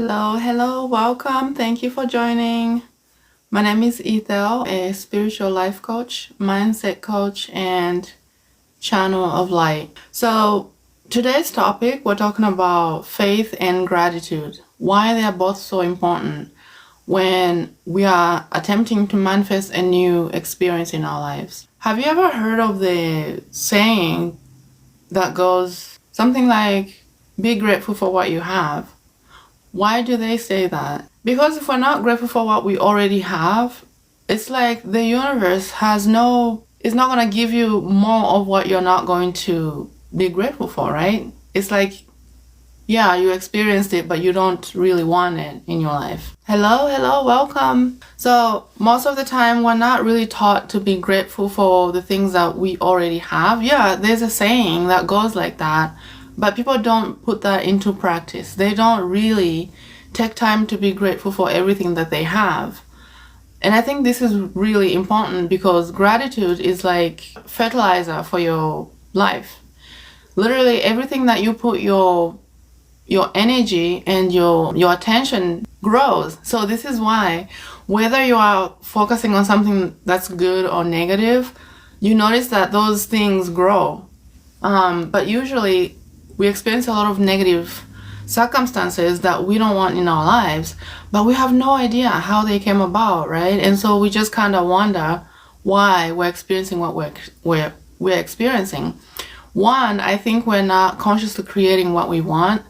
Hello, welcome. Thank you for joining. My name is Ethel, a spiritual life coach, mindset coach, and channel of light. So, today's topic, we're talking about faith and gratitude. Why they are both so important when we are attempting to manifest a new experience in our lives. Have you ever heard of the saying that goes something like, be grateful for what you have? Why do they say that? Because if we're not grateful for what we already have, it's like the universe is not going to give you more of what you're not going to be grateful for, right? It's like, yeah, you experienced it, but you don't really want it in your life. Hello, welcome. So most of the time, we're not really taught to be grateful for the things that we already have. Yeah, there's a saying that goes like that. But people don't put that into practice. They don't really take time to be grateful for everything that they have. And I think this is really important because gratitude is like fertilizer for your life. Literally everything that you put your energy and your attention grows. So this is why whether you are focusing on something that's good or negative, you notice that those things grow. But usually we experience a lot of negative circumstances that we don't want in our lives, but we have no idea how they came about, right? And so we just kind of wonder why we're experiencing what we're experiencing. One, I think we're not consciously creating what we want.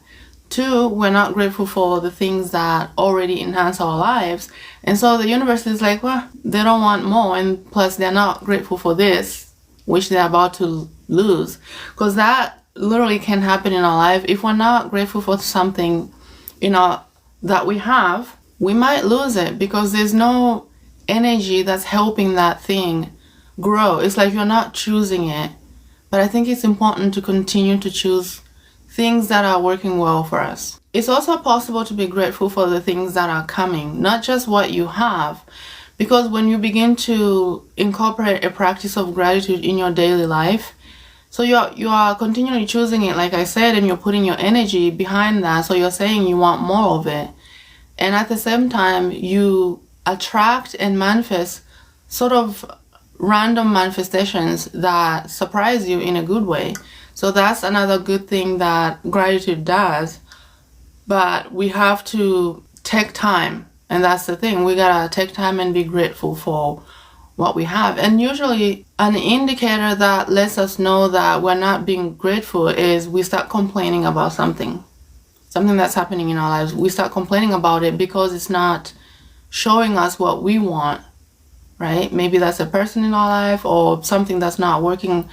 Two, we're not grateful for the things that already enhance our lives. And so the universe is like, well, they don't want more, and plus they're not grateful for this, which they're about to lose. Because that literally can happen in our life. If we're not grateful for something, that we have, we might lose it because there's no energy that's helping that thing grow. It's like you're not choosing it. But I think it's important to continue to choose things that are working well for us. It's also possible to be grateful for the things that are coming, not just what you have. Because when you begin to incorporate a practice of gratitude in your daily life, so you are continually choosing it, like I said, and you're putting your energy behind that. So you're saying you want more of it. And at the same time, you attract and manifest sort of random manifestations that surprise you in a good way. So that's another good thing that gratitude does. But we have to take time. And that's the thing. We gotta take time and be grateful for what we have. And usually an indicator that lets us know that we're not being grateful is we start complaining about something that's happening in our lives. We start complaining about it because it's not showing us what we want, right? Maybe that's a person in our life or something that's not working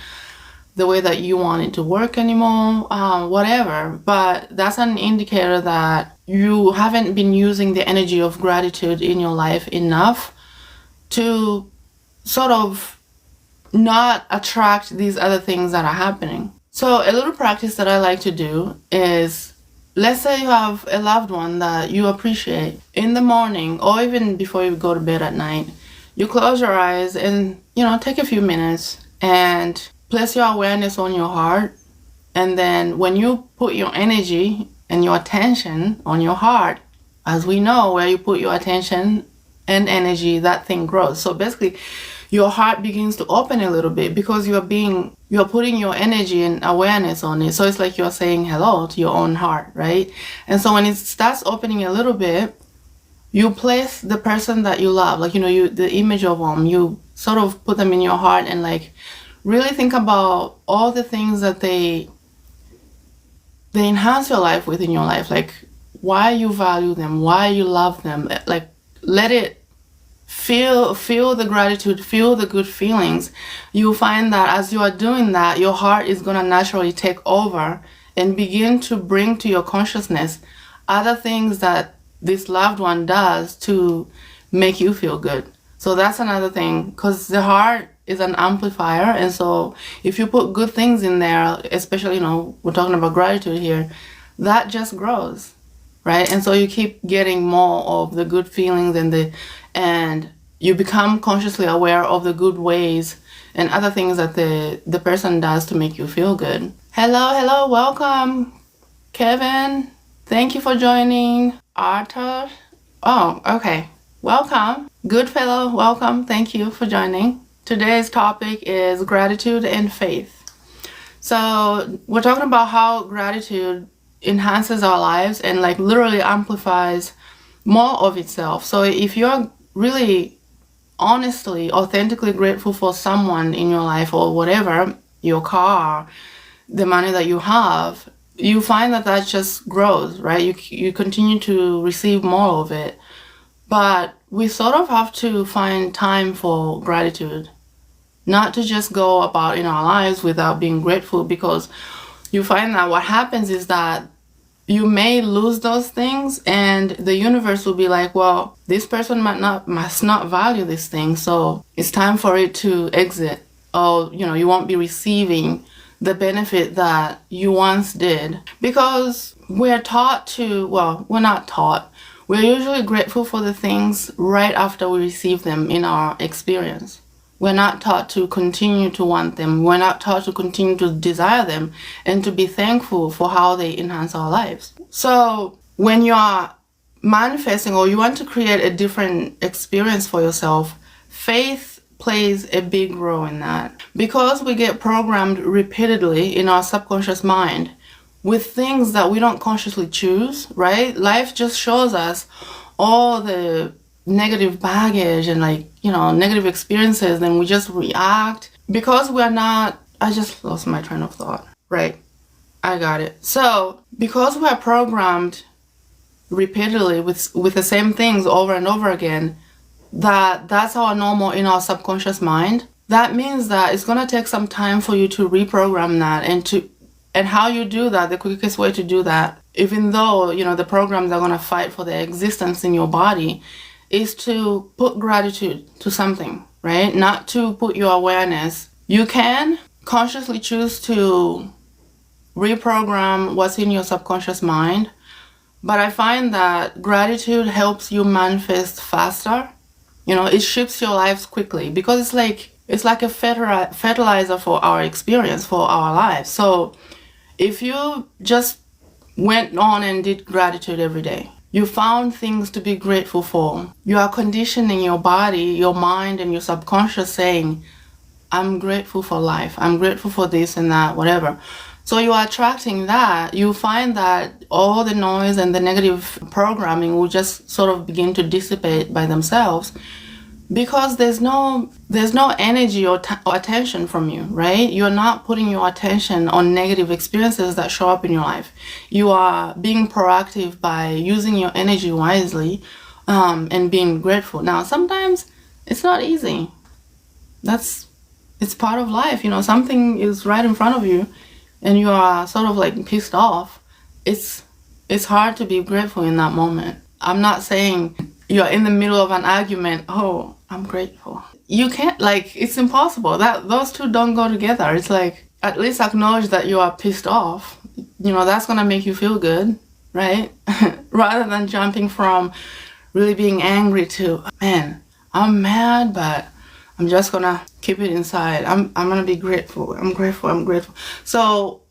the way that you want it to work anymore, whatever. But that's an indicator that you haven't been using the energy of gratitude in your life enough to sort of not attract these other things that are happening. So a little practice that I like to do is, let's say you have a loved one that you appreciate. In the morning or even before you go to bed at night, you close your eyes and, take a few minutes and place your awareness on your heart. And then when you put your energy and your attention on your heart, as we know, where you put your attention and energy, that thing grows. So basically, your heart begins to open a little bit because you're putting your energy and awareness on it. So it's like you're saying hello to your own heart, right? And so when it starts opening a little bit, you place the person that you love, like, the image of them, you sort of put them in your heart and like really think about all the things that they enhance your life with in your life, like why you value them, why you love them, like let it feel the gratitude, feel the good feelings. You'll find that as you are doing that, your heart is going to naturally take over and begin to bring to your consciousness other things that this loved one does to make you feel good. So that's another thing, because the heart is an amplifier. And so if you put good things in there, especially, we're talking about gratitude here, that just grows, right? And so you keep getting more of the good feelings and you become consciously aware of the good ways and other things that the person does to make you feel good. Hello, welcome, Kevin. Thank you for joining. Arthur. Oh, okay. Welcome. Good fellow, welcome. Thank you for joining. Today's topic is gratitude and faith. So, we're talking about how gratitude enhances our lives and like literally amplifies more of itself. So, if you're really honestly, authentically grateful for someone in your life or whatever, your car, the money that you have, you find that that just grows, right? You continue to receive more of it. But we sort of have to find time for gratitude, not to just go about in our lives without being grateful, because you find that what happens is that you may lose those things and the universe will be like, well, this person must not value this thing, so it's time for it to exit. Or, you won't be receiving the benefit that you once did. Because we're taught to, well, we're not taught. We're usually grateful for the things right after we receive them in our experience. We're not taught to continue to want them. We're not taught to continue to desire them and to be thankful for how they enhance our lives. So when you are manifesting or you want to create a different experience for yourself, faith plays a big role in that. Because we get programmed repeatedly in our subconscious mind with things that we don't consciously choose, right? Life just shows us all the negative baggage and negative experiences, then we just react because we're not. I just lost my train of thought. Right, I got it. So because we're programmed repeatedly with the same things over and over again, that's our normal in our subconscious mind. That means that it's gonna take some time for you to reprogram that, and how you do that, the quickest way to do that, even though the programs are gonna fight for their existence in your body, is to put gratitude to something, right? Not to put your awareness. You can consciously choose to reprogram what's in your subconscious mind, but I find that gratitude helps you manifest faster. It shifts your lives quickly because it's like a fertilizer for our experience, for our lives. So if you just went on and did gratitude every day, you found things to be grateful for, you are conditioning your body, your mind, and your subconscious saying, I'm grateful for life, I'm grateful for this and that, whatever. So you are attracting that. You find that all the noise and the negative programming will just sort of begin to dissipate by themselves, because there's no energy or attention from you, right? You're not putting your attention on negative experiences that show up in your life. You are being proactive by using your energy wisely, and being grateful. Now, sometimes it's not easy. It's part of life. Something is right in front of you and you are sort of like pissed off. It's hard to be grateful in that moment. I'm not saying you're in the middle of an argument, oh, I'm grateful. You can't, it's impossible. Those two don't go together. It's like, at least acknowledge that you are pissed off. That's gonna make you feel good, right? Rather than jumping from really being angry to, man, I'm mad, but I'm just gonna keep it inside. I'm gonna be grateful. I'm grateful. So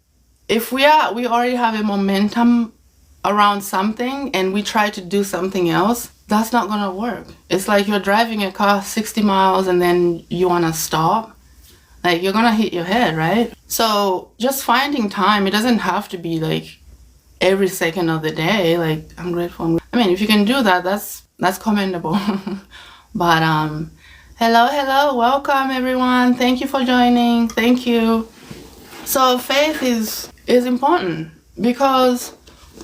if we already have a momentum around something and we try to do something else, that's not gonna work. It's like you're driving a car 60 miles and then you wanna stop. You're gonna hit your head, right? So just finding time, it doesn't have to be every second of the day, I'm grateful. I mean, if you can do that, that's commendable. But hello, welcome everyone. Thank you for joining. Thank you. So faith is important, because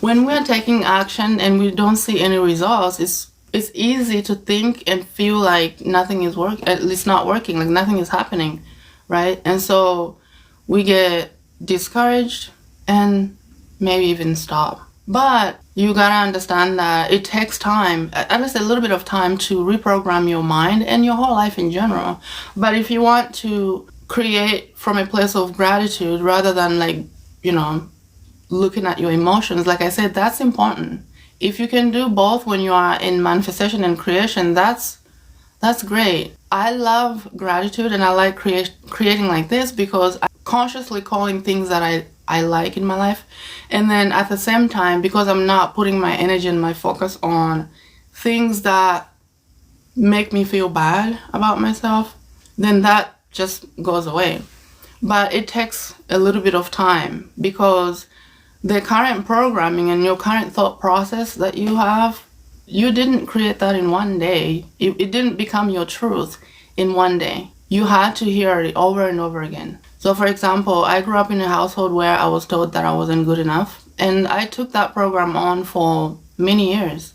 when we're taking action and we don't see any results, it's easy to think and feel like nothing is at least not working, like nothing is happening, right? And so we get discouraged and maybe even stop. But you gotta understand that it takes time, at least a little bit of time, to reprogram your mind and your whole life in general. But if you want to create from a place of gratitude rather than looking at your emotions, like I said, that's important. If you can do both when you are in manifestation and creation, that's great. I love gratitude and I like creating like this because I'm consciously calling things that I like in my life. And then at the same time, because I'm not putting my energy and my focus on things that make me feel bad about myself, then that just goes away. But it takes a little bit of time, because the current programming and your current thought process that you have, you didn't create that in one day. It didn't become your truth in one day. You had to hear it over and over again. So for example, I grew up in a household where I was told that I wasn't good enough, and I took that program on for many years,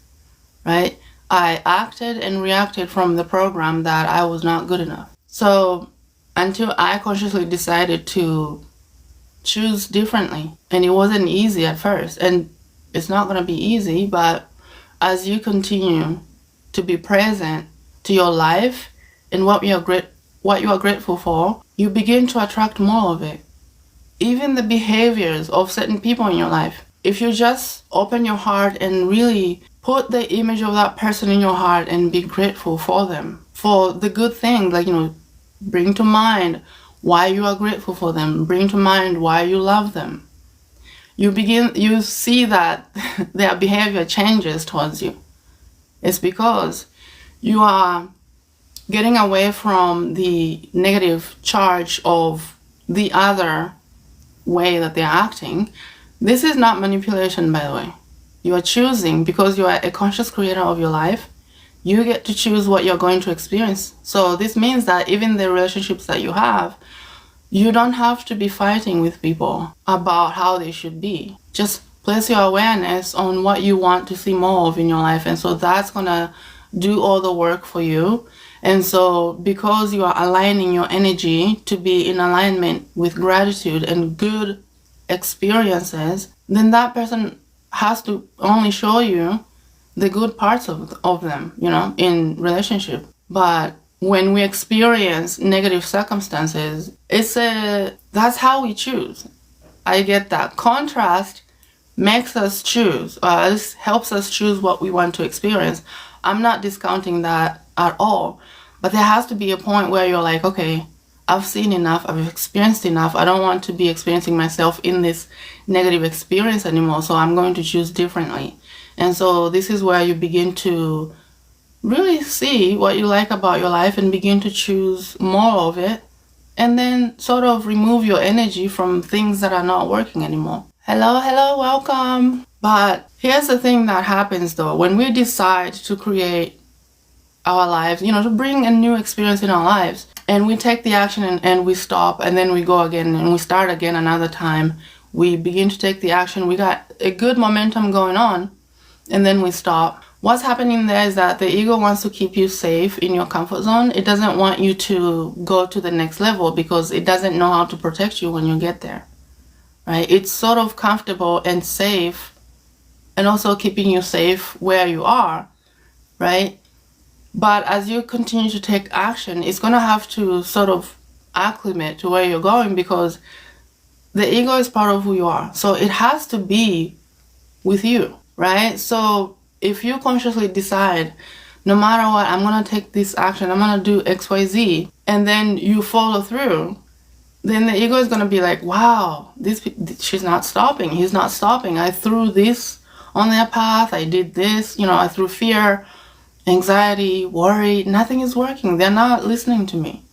right? I acted and reacted from the program that I was not good enough. So until I consciously decided to choose differently, and it wasn't easy at first, and it's not going to be easy, but as you continue to be present to your life and what you are grateful for, you begin to attract more of it. Even the behaviors of certain people in your life, if you just open your heart and really put the image of that person in your heart and be grateful for them, for the good things, like, bring to mind why you are grateful for them, bring to mind why you love them. You see that their behavior changes towards you. It's because you are getting away from the negative charge of the other way that they're acting. This is not manipulation, by the way. You are choosing, because you are a conscious creator of your life. You get to choose what you're going to experience. So this means that even the relationships that you have, you don't have to be fighting with people about how they should be. Just place your awareness on what you want to see more of in your life. And so that's going to do all the work for you. And so because you are aligning your energy to be in alignment with gratitude and good experiences, then that person has to only show you the good parts of them, in relationship. But when we experience negative circumstances, that's how we choose. I get that. Contrast makes us choose, or this helps us choose what we want to experience. I'm not discounting that at all, but there has to be a point where you're like, okay, I've seen enough, I've experienced enough, I don't want to be experiencing myself in this negative experience anymore, so I'm going to choose differently. And so this is where you begin to really see what you like about your life and begin to choose more of it, and then sort of remove your energy from things that are not working anymore. Hello, welcome. But here's the thing that happens though, when we decide to create our lives, to bring a new experience in our lives, and we take the action and we stop, and then we go again and we start again another time, we begin to take the action, we got a good momentum going on, and then we stop. What's happening there is that the ego wants to keep you safe in your comfort zone. It doesn't want you to go to the next level because it doesn't know how to protect you when you get there, right? It's sort of comfortable and safe, and also keeping you safe where you are, right? But as you continue to take action, it's going to have to sort of acclimate to where you're going, because the ego is part of who you are. So it has to be with you, right? So if you consciously decide, no matter what, I'm going to take this action, I'm going to do XYZ, and then you follow through, then the ego is going to be like, wow, she's not stopping, he's not stopping. I threw this on their path, I did this, I threw fear, anxiety, worry, nothing is working. They're not listening to me,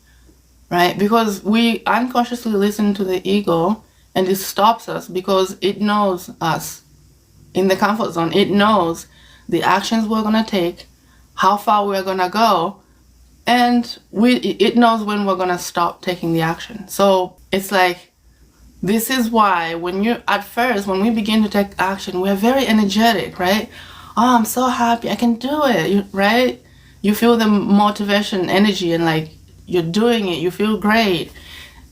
right? Because we unconsciously listen to the ego, and it stops us because it knows us in the comfort zone. It knows the actions we're going to take, how far we're going to go, and it knows when we're going to stop taking the action. So it's like, this is why when we begin to take action, we're very energetic, right? Oh, I'm so happy, I can do it, right? You feel the motivation, energy, and like you're doing it, you feel great.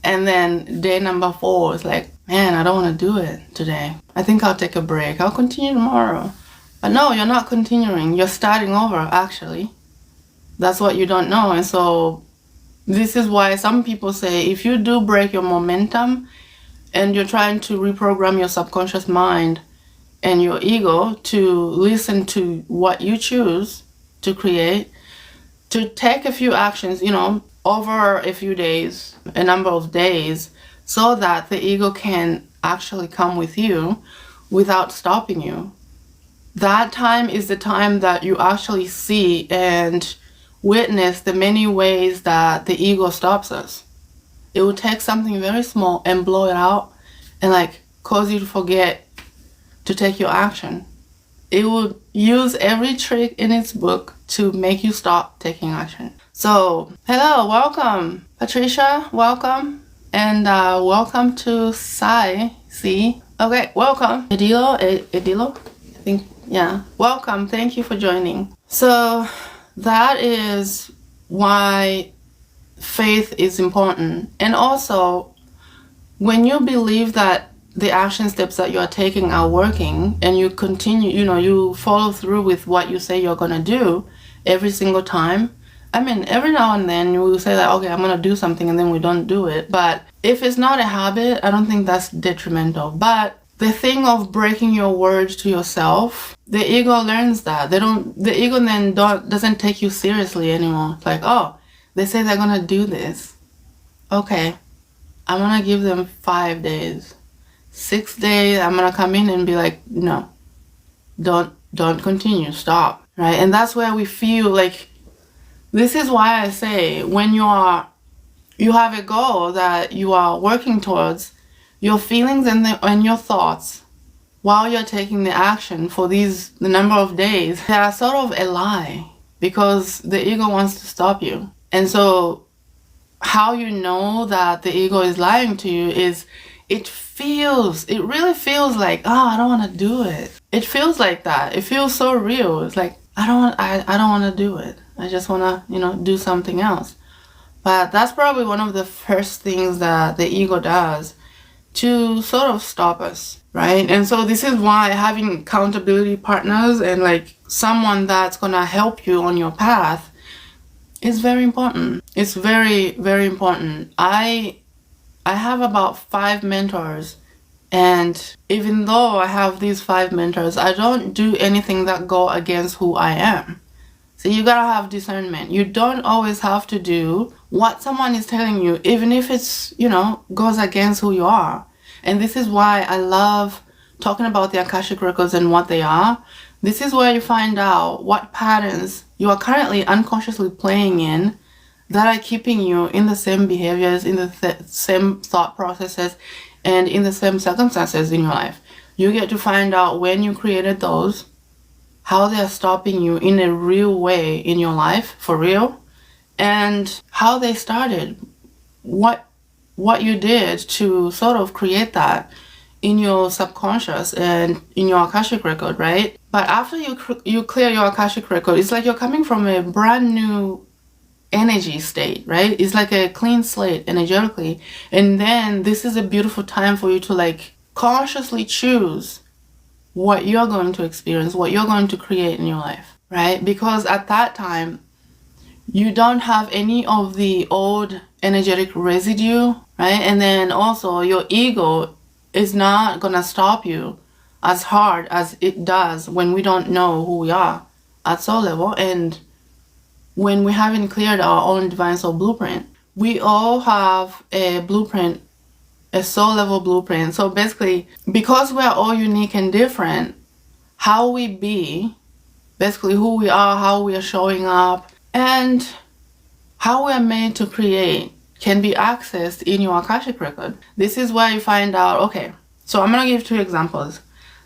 And then day number 4 is like, man, I don't want to do it today. I think I'll take a break. I'll continue tomorrow. But no, you're not continuing. You're starting over, actually. That's what you don't know. And so this is why some people say, if you do break your momentum and you're trying to reprogram your subconscious mind and your ego to listen to what you choose to create, to take a few actions, over a few days, a number of days, so that the ego can actually come with you without stopping you. That time is the time that you actually see and witness the many ways that the ego stops us. It will take something very small and blow it out and like cause you to forget to take your action. It will use every trick in its book to make you stop taking action. So, hello, welcome. Patricia, welcome. And welcome to Sai. See? Okay, welcome. Edilo? I think, yeah. Welcome. Thank you for joining. So, that is why faith is important. And also, when you believe that the action steps that you are taking are working and you continue, you follow through with what you say you're going to do every single time. I mean, every now and then you will say that, okay, I'm going to do something, and then we don't do it. But if it's not a habit, I don't think that's detrimental. But the thing of breaking your word to yourself, the ego learns that. The ego then doesn't take you seriously anymore. It's like, oh, they say they're going to do this. Okay, I'm going to give them 5 days. 6 days, I'm gonna come in and be like, no, don't continue, stop, right? And that's where we feel like, this is why I say, when you have a goal that you are working towards, your feelings and your thoughts while you're taking the action for the number of days, they are sort of a lie, because the ego wants to stop you. And so how you know that the ego is lying to you is, it really feels like, oh, I don't want to do it. It feels like that. It feels so real. It's like, I don't want to do it. I just want to, do something else. But that's probably one of the first things that the ego does to sort of stop us, right? And so this is why having accountability partners and like someone that's going to help you on your path is very important. It's very, very important. I have about 5 mentors, and even though I have these 5 mentors, I don't do anything that go against who I am. So you gotta have discernment. You don't always have to do what someone is telling you, even if it's, goes against who you are. And this is why I love talking about the Akashic Records and what they are. This is where you find out what patterns you are currently unconsciously playing in that are keeping you in the same behaviors, in the same thought processes, and in the same circumstances in your life. You get to find out when you created those, how they are stopping you in a real way in your life, for real, and how they started, what you did to sort of create that in your subconscious and in your Akashic record, right? But after you clear your Akashic record, it's like you're coming from a brand new energy state, right? It's like a clean slate energetically. And then this is a beautiful time for you to like consciously choose what you're going to experience, what you're going to create in your life, right? Because at that time, you don't have any of the old energetic residue, right? And then also your ego is not gonna stop you as hard as it does when we don't know who we are at soul level, and when we haven't cleared our own divine soul blueprint. We all have a blueprint, a soul level blueprint. So basically, because we're all unique and different, how we be, basically who we are, how we are showing up, and how we are made to create can be accessed in your Akashic record. This is where you find out, okay, so I'm going to give 2 examples.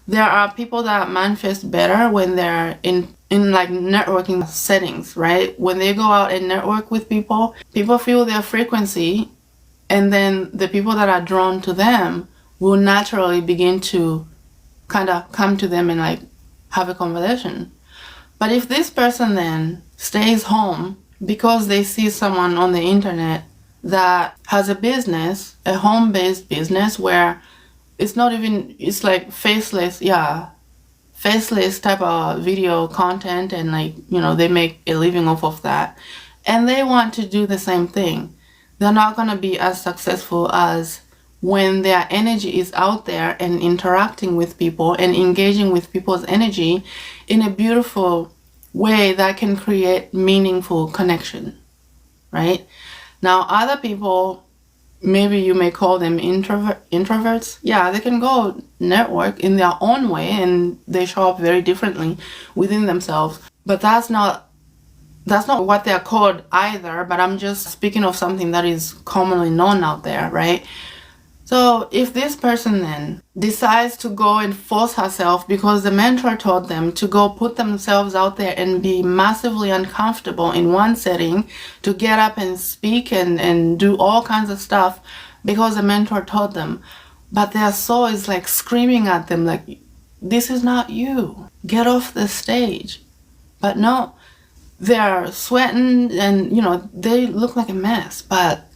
There are people that manifest better when they're in like networking settings, right? When they go out and network with people feel their frequency, and then the people that are drawn to them will naturally begin to kind of come to them and like have a conversation. But if this person then stays home because they see someone on the internet that has a business, a home-based business where it's not even, it's like faceless type of video content, and like, they make a living off of that, and they want to do the same thing, they're not going to be as successful as when their energy is out there and interacting with people and engaging with people's energy in a beautiful way that can create meaningful connection, right? Now, other people maybe you may call them introverts. Yeah, they can go network in their own way, and they show up very differently within themselves. But that's not what they're called either, but I'm just speaking of something that is commonly known out there, right? So if this person then decides to go and force herself because the mentor told them to go put themselves out there and be massively uncomfortable in one setting, to get up and speak and do all kinds of stuff because the mentor told them, but their soul is like screaming at them like, this is not you, get off the stage. But no, they're sweating and they look like a mess, but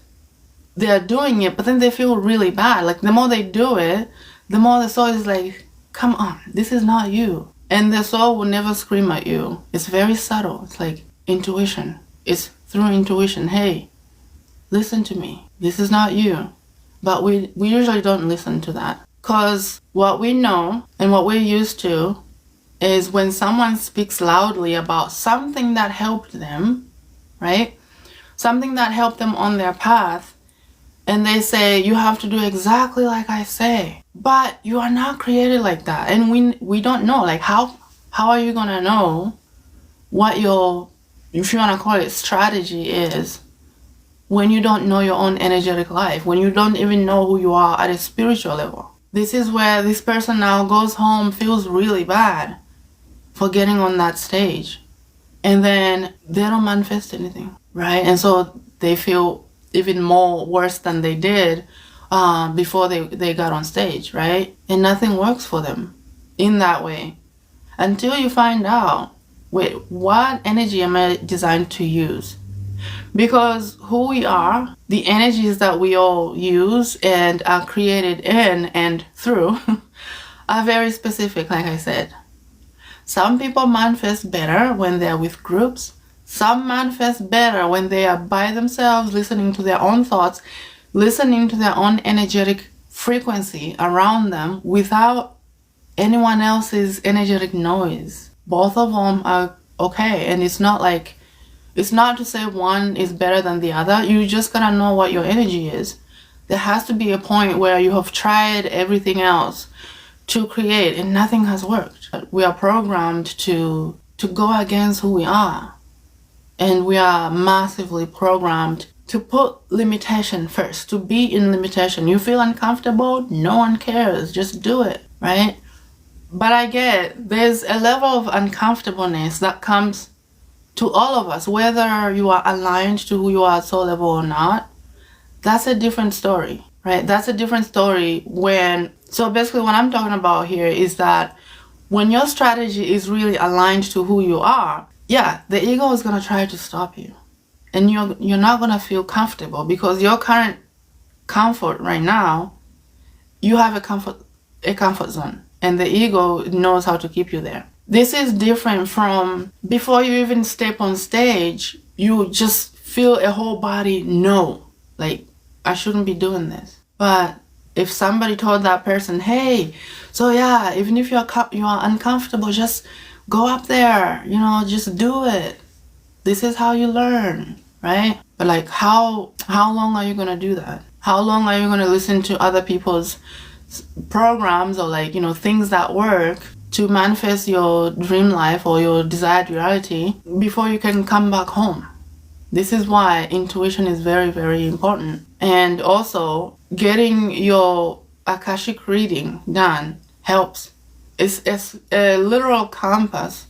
they're doing it, but then they feel really bad. Like the more they do it, the more the soul is like, come on, this is not you. And the soul will never scream at you. It's very subtle. It's like intuition. It's through intuition. Hey, listen to me. This is not you. But we usually don't listen to that. Because what we know and what we're used to is when someone speaks loudly about something that helped them, right? Something that helped them on their path, and they say, you have to do exactly like I say. But you are not created like that. And we don't know. Like, how are you going to know what your, if you want to call it, strategy is when you don't know your own energetic life, when you don't even know who you are at a spiritual level? This is where this person now goes home, feels really bad for getting on that stage. And then they don't manifest anything, right? And so they feel even more worse than they did before they got on stage, right? And nothing works for them in that way until you find out, wait, what energy am I designed to use? Because who we are, the energies that we all use and are created in and through are very specific, like I said. Some people manifest better when they're with groups. Some manifest better when they are by themselves, listening to their own thoughts, listening to their own energetic frequency around them without anyone else's energetic noise. Both of them are okay. And it's not to say one is better than the other. You just gotta know what your energy is. There has to be a point where you have tried everything else to create and nothing has worked. We are programmed to go against who we are. And we are massively programmed to put limitation first, to be in limitation. You feel uncomfortable? No one cares. Just do it, right? But I get there's a level of uncomfortableness that comes to all of us, whether you are aligned to who you are at soul level or not. That's a different story, right? That's a different story so basically what I'm talking about here is that when your strategy is really aligned to who you are, yeah, the ego is going to try to stop you. And you're not going to feel comfortable because your current comfort right now, you have a comfort zone. And the ego knows how to keep you there. This is different from before you even step on stage, you just feel a whole body, no, like I shouldn't be doing this. But if somebody told that person, hey, so yeah, even if you are uncomfortable, just go up there, just do it. This is how you learn, right? But like, how long are you going to do that? How long are you going to listen to other people's programs or things that work to manifest your dream life or your desired reality before you can come back home? This is why intuition is very, very important. And also, getting your Akashic reading done helps. It's a literal compass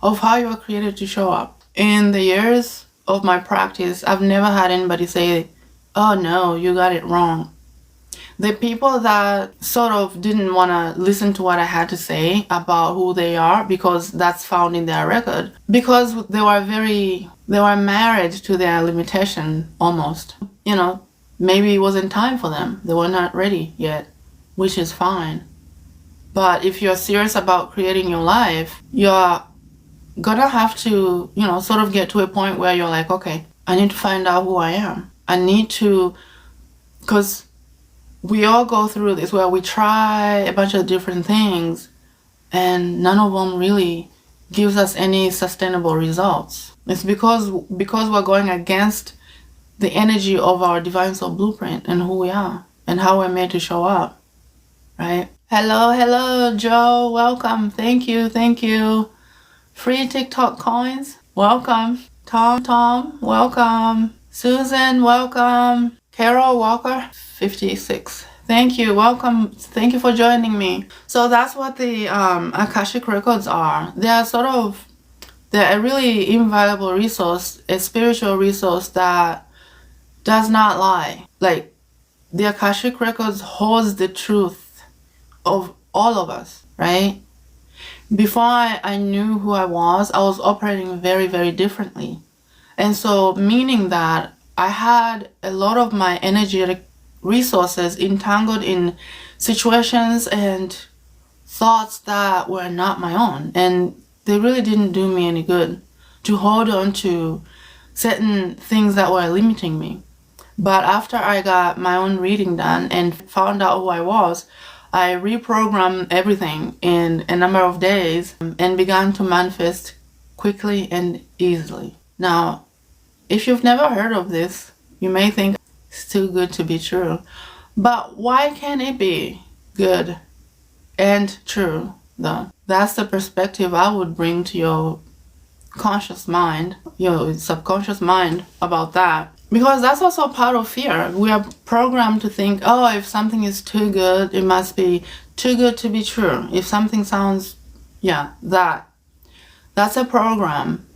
of how you are created to show up. In the years of my practice, I've never had anybody say, oh no, you got it wrong. The people that sort of didn't want to listen to what I had to say about who they are, because that's found in their record, because they were married to their limitation almost. Maybe it wasn't time for them. They were not ready yet, which is fine. But if you're serious about creating your life, you're gonna have to, sort of get to a point where you're like, okay, I need to find out who I am. I need to, because we all go through this where we try a bunch of different things and none of them really gives us any sustainable results. It's because we're going against the energy of our divine soul blueprint and who we are and how we're made to show up, right? Hello, Joe. Welcome. Thank you. Free TikTok coins. Welcome. Tom, welcome. Susan, welcome. Carol Walker, 56. Thank you. Welcome. Thank you for joining me. So that's what the Akashic Records are. They're a really invaluable resource, a spiritual resource that does not lie. Like, the Akashic Records holds the truth of all of us, right? Before I knew who I was operating very, very differently. And so, meaning that I had a lot of my energetic resources entangled in situations and thoughts that were not my own. And they really didn't do me any good to hold on to certain things that were limiting me. But after I got my own reading done and found out who I was, I reprogrammed everything in a number of days and began to manifest quickly and easily. Now, if you've never heard of this, you may think it's too good to be true. But why can't it be good and true, though? That's the perspective I would bring to your conscious mind, your subconscious mind about that. Because that's also part of fear. We are programmed to think, oh, if something is too good, it must be too good to be true. If something sounds, that's a program.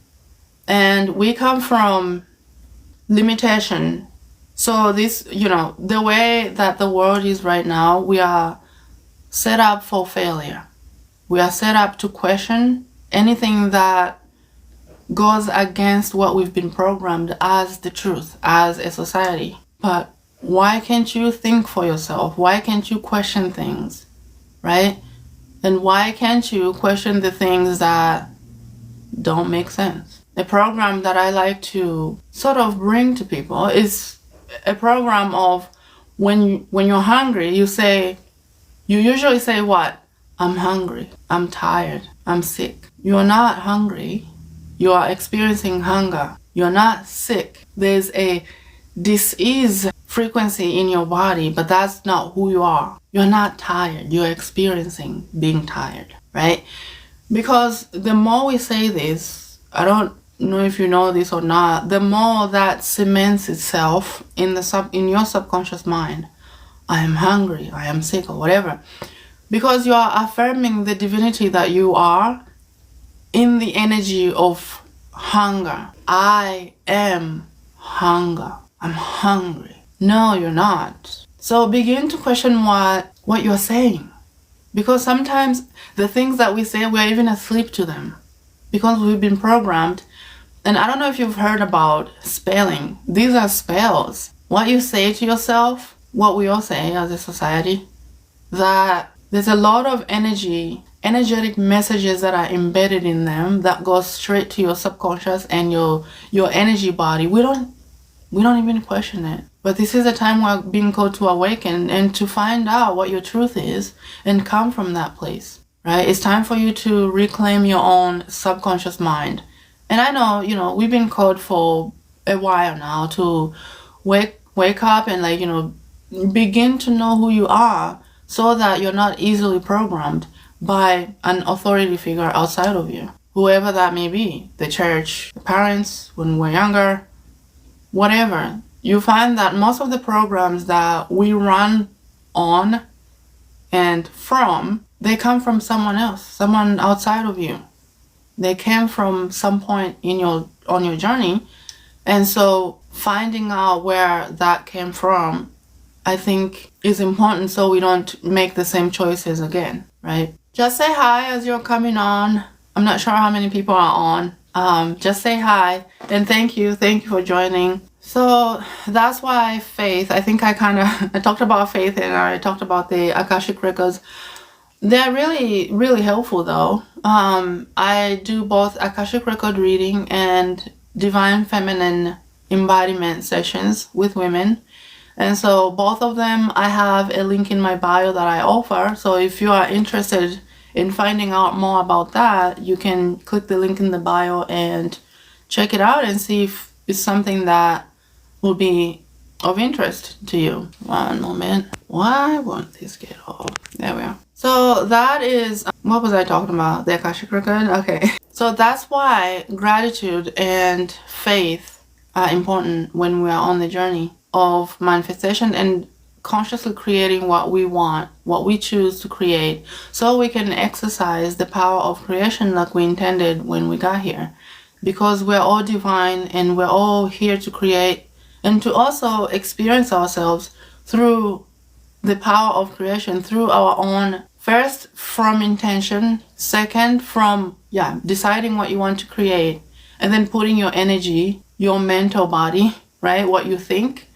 And we come from limitation. So this, the way that the world is right now, we are set up for failure. We are set up to question anything that goes against what we've been programmed as the truth, as a society. But why can't you think for yourself? Why can't you question things, right? And why can't you question the things that don't make sense? A program that I like to sort of bring to people is a program of when you're hungry, you usually say what? I'm hungry, I'm tired, I'm sick. You're not hungry. You are experiencing hunger. You're not sick. There's a disease frequency in your body, but that's not who you are. You're not tired. You're experiencing being tired, right? Because the more we say this, I don't know if you know this or not, the more that cements itself in your subconscious mind. I am hungry, I am sick, or whatever. Because you are affirming the divinity that you are in the energy of hunger. I am hunger. I'm hungry. No, you're not. So begin to question what you're saying. Because sometimes the things that we say, we're even asleep to them. Because we've been programmed. And I don't know if you've heard about spelling. These are spells. What you say to yourself, what we all say as a society, that there's a lot of energetic messages that are embedded in them that go straight to your subconscious and your energy body. We don't even question it. But this is a time we're being called to awaken and to find out what your truth is and come from that place, right? It's time for you to reclaim your own subconscious mind. And I know, we've been called for a while now to wake up and begin to know who you are so that you're not easily programmed by an authority figure outside of you, whoever that may be, the church, the parents, when we're younger, whatever. You find that most of the programs that we run on and from, they come from someone else, someone outside of you. They came from some point on your journey. And so finding out where that came from, I think, is important so we don't make the same choices again, right? Just say hi as you're coming on. I'm not sure how many people are on. Just say hi and thank you for joining. So that's why faith, I think I talked about faith and I talked about the Akashic Records. They're really, really helpful though. I do both Akashic Record Reading and Divine Feminine Embodiment sessions with women. And so both of them, I have a link in my bio that I offer. So if you are interested in finding out more about that, you can click the link in the bio and check it out and see if it's something that will be of interest to you. One moment. Why won't this get off? There we are. So that is, what was I talking about? The Akashic Record? Okay. So that's why gratitude and faith are important when we are on the journey of manifestation and consciously creating what we want, what we choose to create, so we can exercise the power of creation like we intended when we got here. Because we're all divine and we're all here to create and to also experience ourselves through the power of creation, through our own, first from intention, second from deciding what you want to create, and then putting your energy, your mental body, right, what you think,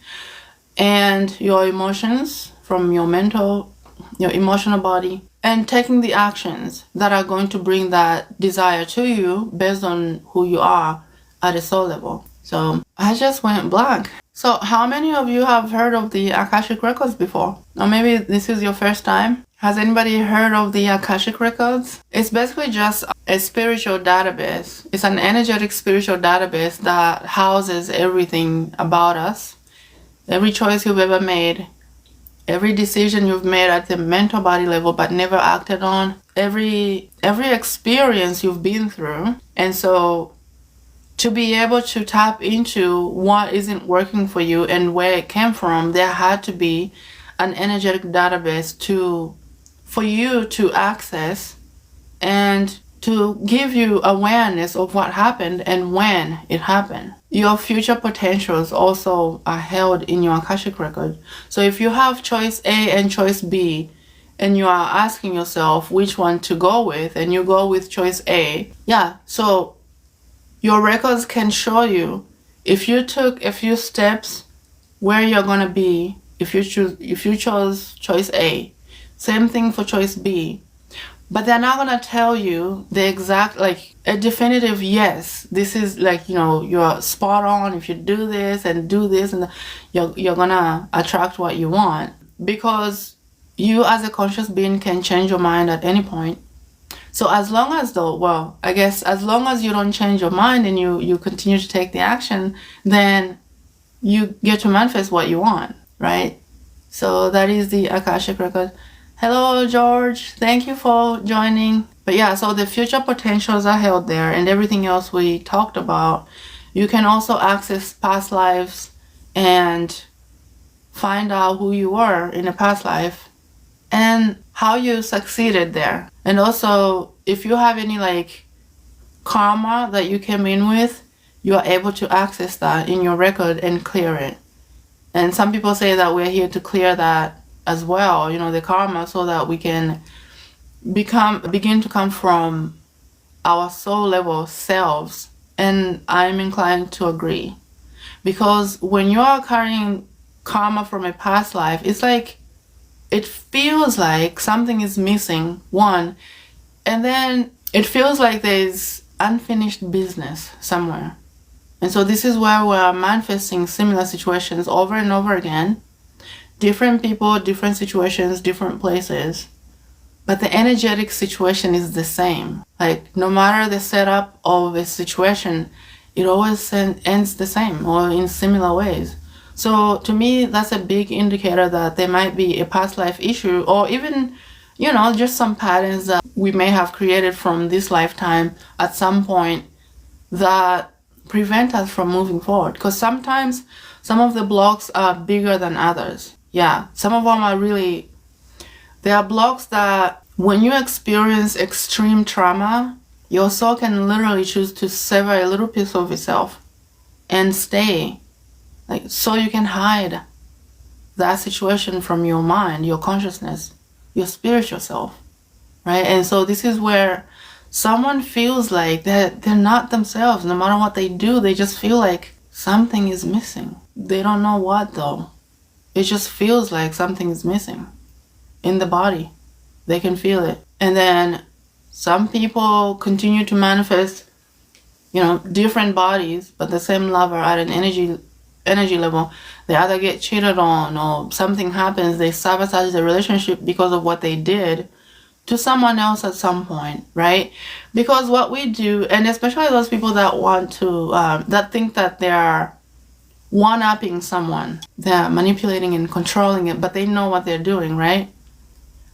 and your emotions from your emotional body, and taking the actions that are going to bring that desire to you based on who you are at a soul level. So I just went blank. So how many of you have heard of the Akashic Records before? Or maybe this is your first time? Has anybody heard of the Akashic Records? It's basically just a spiritual database. It's an energetic spiritual database that houses everything about us. Every choice you've ever made, every decision you've made at the mental body level but never acted on, every experience you've been through. And so to be able to tap into what isn't working for you and where it came from, there had to be an energetic database for you to access and to give you awareness of what happened and when it happened. Your future potentials also are held in your Akashic Record. So if you have choice A and choice B, and you are asking yourself which one to go with, and you go with choice A, so your records can show you if you took a few steps where you're gonna be if you chose choice A. Same thing for choice B. But they're not gonna tell you the exact, like a definitive yes. This is like, you're spot on if you do this and do this, and you're gonna attract what you want. Because you as a conscious being can change your mind at any point. So as long as as long as you don't change your mind and you continue to take the action, then you get to manifest what you want, right? So that is the Akashic Record. Hello, George. Thank you for joining. But so the future potentials are held there, and everything else we talked about. You can also access past lives and find out who you were in a past life and how you succeeded there. And also, if you have any karma that you came in with, you are able to access that in your record and clear it. And some people say that we're here to clear that as well, the karma, so that we can begin to come from our soul level selves. And I'm inclined to agree. Because when you are carrying karma from a past life, it's like, it feels like something is missing, one, and then it feels like there's unfinished business somewhere. And so this is where we're manifesting similar situations over and over again. Different people, different situations, different places. But the energetic situation is the same. Like, no matter the setup of a situation, it always ends the same or in similar ways. So to me, that's a big indicator that there might be a past life issue, or even, just some patterns that we may have created from this lifetime at some point that prevent us from moving forward. Because sometimes some of the blocks are bigger than others. Some of them are there are blocks that when you experience extreme trauma, your soul can literally choose to sever a little piece of itself and stay. So you can hide that situation from your mind, your consciousness, your spiritual self, right? And so this is where someone feels like they're not themselves. No matter what they do, they just feel like something is missing. They don't know what though. It just feels like something is missing in the body. They can feel it. And then some people continue to manifest, different bodies, but the same lover at an energy level. They either get cheated on or something happens, they sabotage the relationship because of what they did to someone else at some point, right? Because what we do, and especially those people that want to that think that they are one-upping someone. They're manipulating and controlling it, but they know what they're doing, right?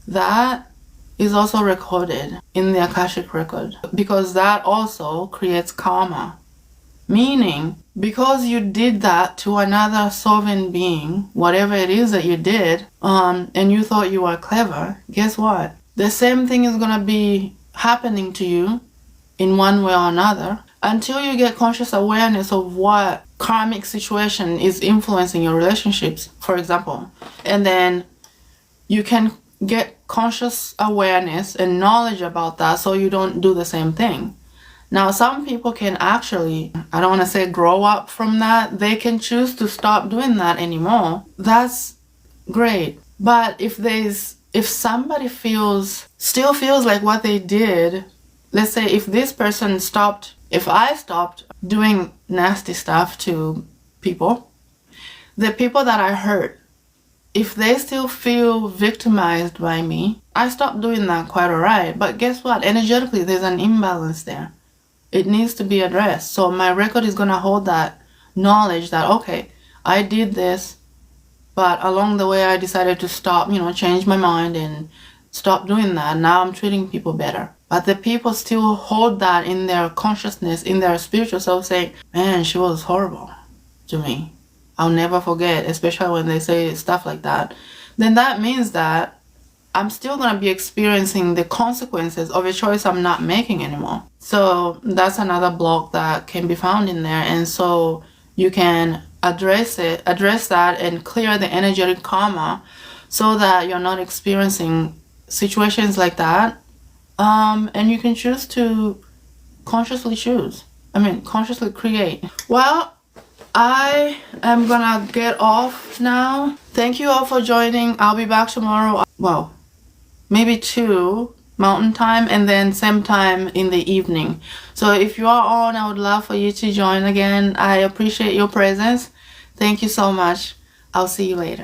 That is also recorded in the Akashic Record, because that also creates karma. Meaning, because you did that to another sovereign being, whatever it is that you did, and you thought you were clever, guess what? The same thing is going to be happening to you in one way or another, until you get conscious awareness of what karmic situation is influencing your relationships, for example. And then you can get conscious awareness and knowledge about that so you don't do the same thing. Now, some people can actually, I don't want to say grow up from that. They can choose to stop doing that anymore. That's great. But if somebody still feels like what they did, let's say if I stopped doing nasty stuff to people, the people that I hurt, if they still feel victimized by me, I stopped doing that quite alright. But guess what? Energetically, there's an imbalance there. It needs to be addressed. So my record is going to hold that knowledge that, okay, I did this, but along the way I decided to stop, change my mind and stop doing that. Now I'm treating people better. But the people still hold that in their consciousness, in their spiritual self, saying, man, she was horrible to me. I'll never forget, especially when they say stuff like that. Then that means that I'm still going to be experiencing the consequences of a choice I'm not making anymore. So that's another block that can be found in there. And so you can address that and clear the energetic karma so that you're not experiencing situations like that. And you can choose to consciously create. Well, I am gonna get off now. Thank you all for joining. I'll be back tomorrow. Well, maybe 2 Mountain Time and then same time in the evening. So if you are on, I would love for you to join again. I appreciate your presence. Thank you so much. I'll see you later.